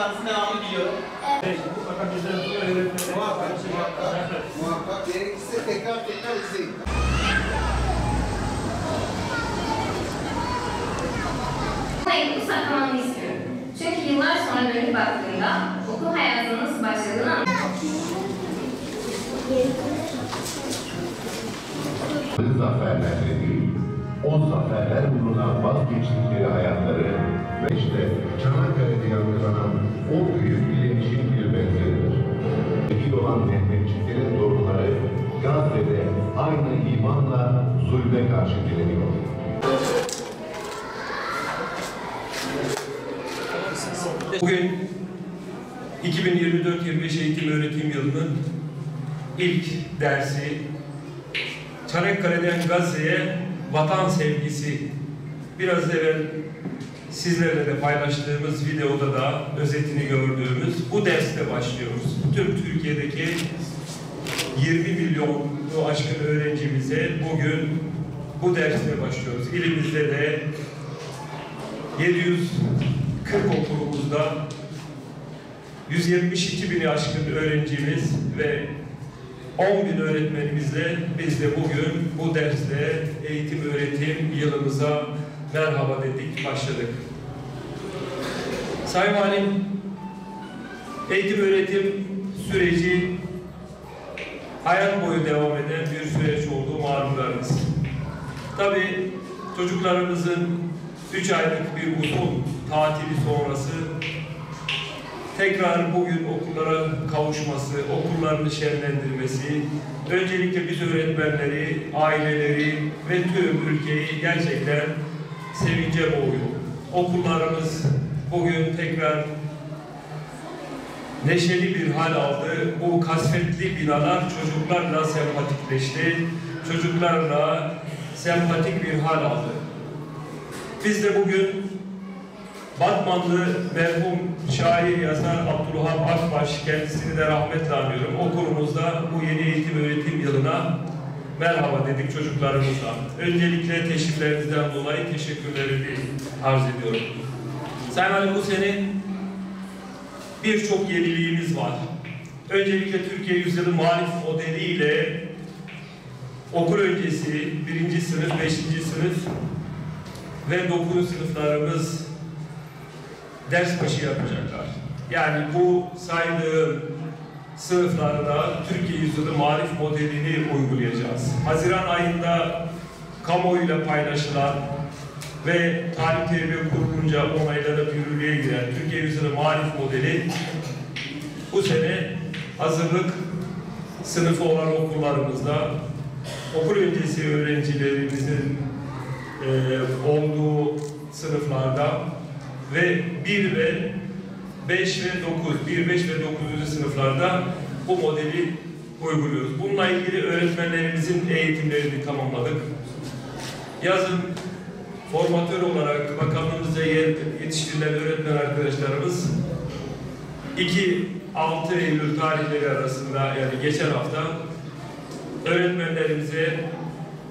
başarısının devamını diliyorum. Evet. Muhakkak. Gerekirse tekrar izleyin. Bu eğitimi saklamanı istiyorum. Çünkü yıllar sonra dönüp baktığımda okul hayatının nasıl başladığını zaferlerle değil, o zaferler uğruna vazgeçtikleri hayatları ve işte Çanakkale'de yankılanan o büyük direnişin bir benzeridir. Şehit olan Mehmetçiklerin torunları Gazze'de aynı imanla zulme karşı direniyor. Bugün 2024-25 eğitim öğretim yılının ilk dersi Çanakkale'den Gazze'ye vatan sevgisi. Biraz evvel sizlerle de paylaştığımız videoda da özetini gördüğümüz bu derste başlıyoruz. Tüm Türkiye'deki 20 milyonu aşkın öğrencimize bugün bu derste başlıyoruz. İlimizde de 740 okulumuzda 172 bini aşkın öğrencimiz ve 10.000 öğretmenimizle biz de bugün bu derste eğitim öğretim yılımıza merhaba dedik, başladık. Sayın Valim, eğitim öğretim süreci hayat boyu devam eden bir süreç olduğu malumlarınız. Tabii çocuklarımızın 3 aylık bir uzun tatili sonrası tekrar bugün okullara kavuşması, okullarını şenlendirmesi, öncelikle biz öğretmenleri, aileleri ve tüm ülkeyi gerçekten sevince boğuyor. Okullarımız bugün tekrar neşeli bir hal aldı. Bu kasvetli binalar çocuklarla sempatikleşti. Çocuklarla sempatik bir hal aldı. Biz de bugün Batmanlı merhum şair yazar Abdülvahap Akbaş, kendisini de rahmetle anıyorum. Okulumuzda bu yeni eğitim öğretim yılına merhaba dedik çocuklarımızla. Öncelikle teşriflerinizden dolayı teşekkürlerimi arz ediyorum. Sayın Valim, bu sene birçok yeniliğimiz var. Öncelikle Türkiye Yüzyılı Marif modeliyle okul öncesi 1. sınıf, 5. sınıf ve 9. sınıflarımız ders başı yapacaklar. Yani bu saydığım sınıflarda Türkiye Yüzyılı Marif modelini uygulayacağız. Haziran ayında kamuoyuyla paylaşılan ve Talim Terbiye Kurulunca onaylanıp yürürlüğe giren Türkiye Yüzyılı Marif modeli bu sene hazırlık sınıfı olan okullarımızda okul öncesi öğrencilerimizin olduğu sınıflarda ve 1 ve 5 ve 9, 1, 5 ve 9. sınıflarda bu modeli uyguluyoruz. Bununla ilgili öğretmenlerimizin eğitimlerini tamamladık. Yazın formatör olarak bakanlığımıza yetiştirilen öğretmen arkadaşlarımız 2-6 Eylül tarihleri arasında, yani geçen hafta öğretmenlerimize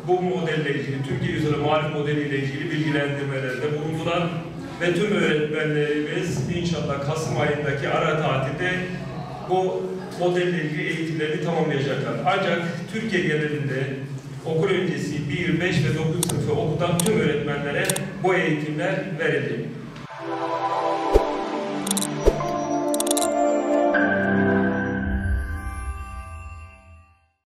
bu modelle ilgili, Türkiye Yüzyılı Marif modeliyle ilgili bilgilendirmelerde bulundular. Ve tüm öğretmenlerimiz inşallah Kasım ayındaki ara tatilde bu modelle ilgili eğitimlerini tamamlayacaklar. Ancak Türkiye genelinde okul öncesi 1, 5 ve 9 sınıfı okutan tüm öğretmenlere bu eğitimler verildi.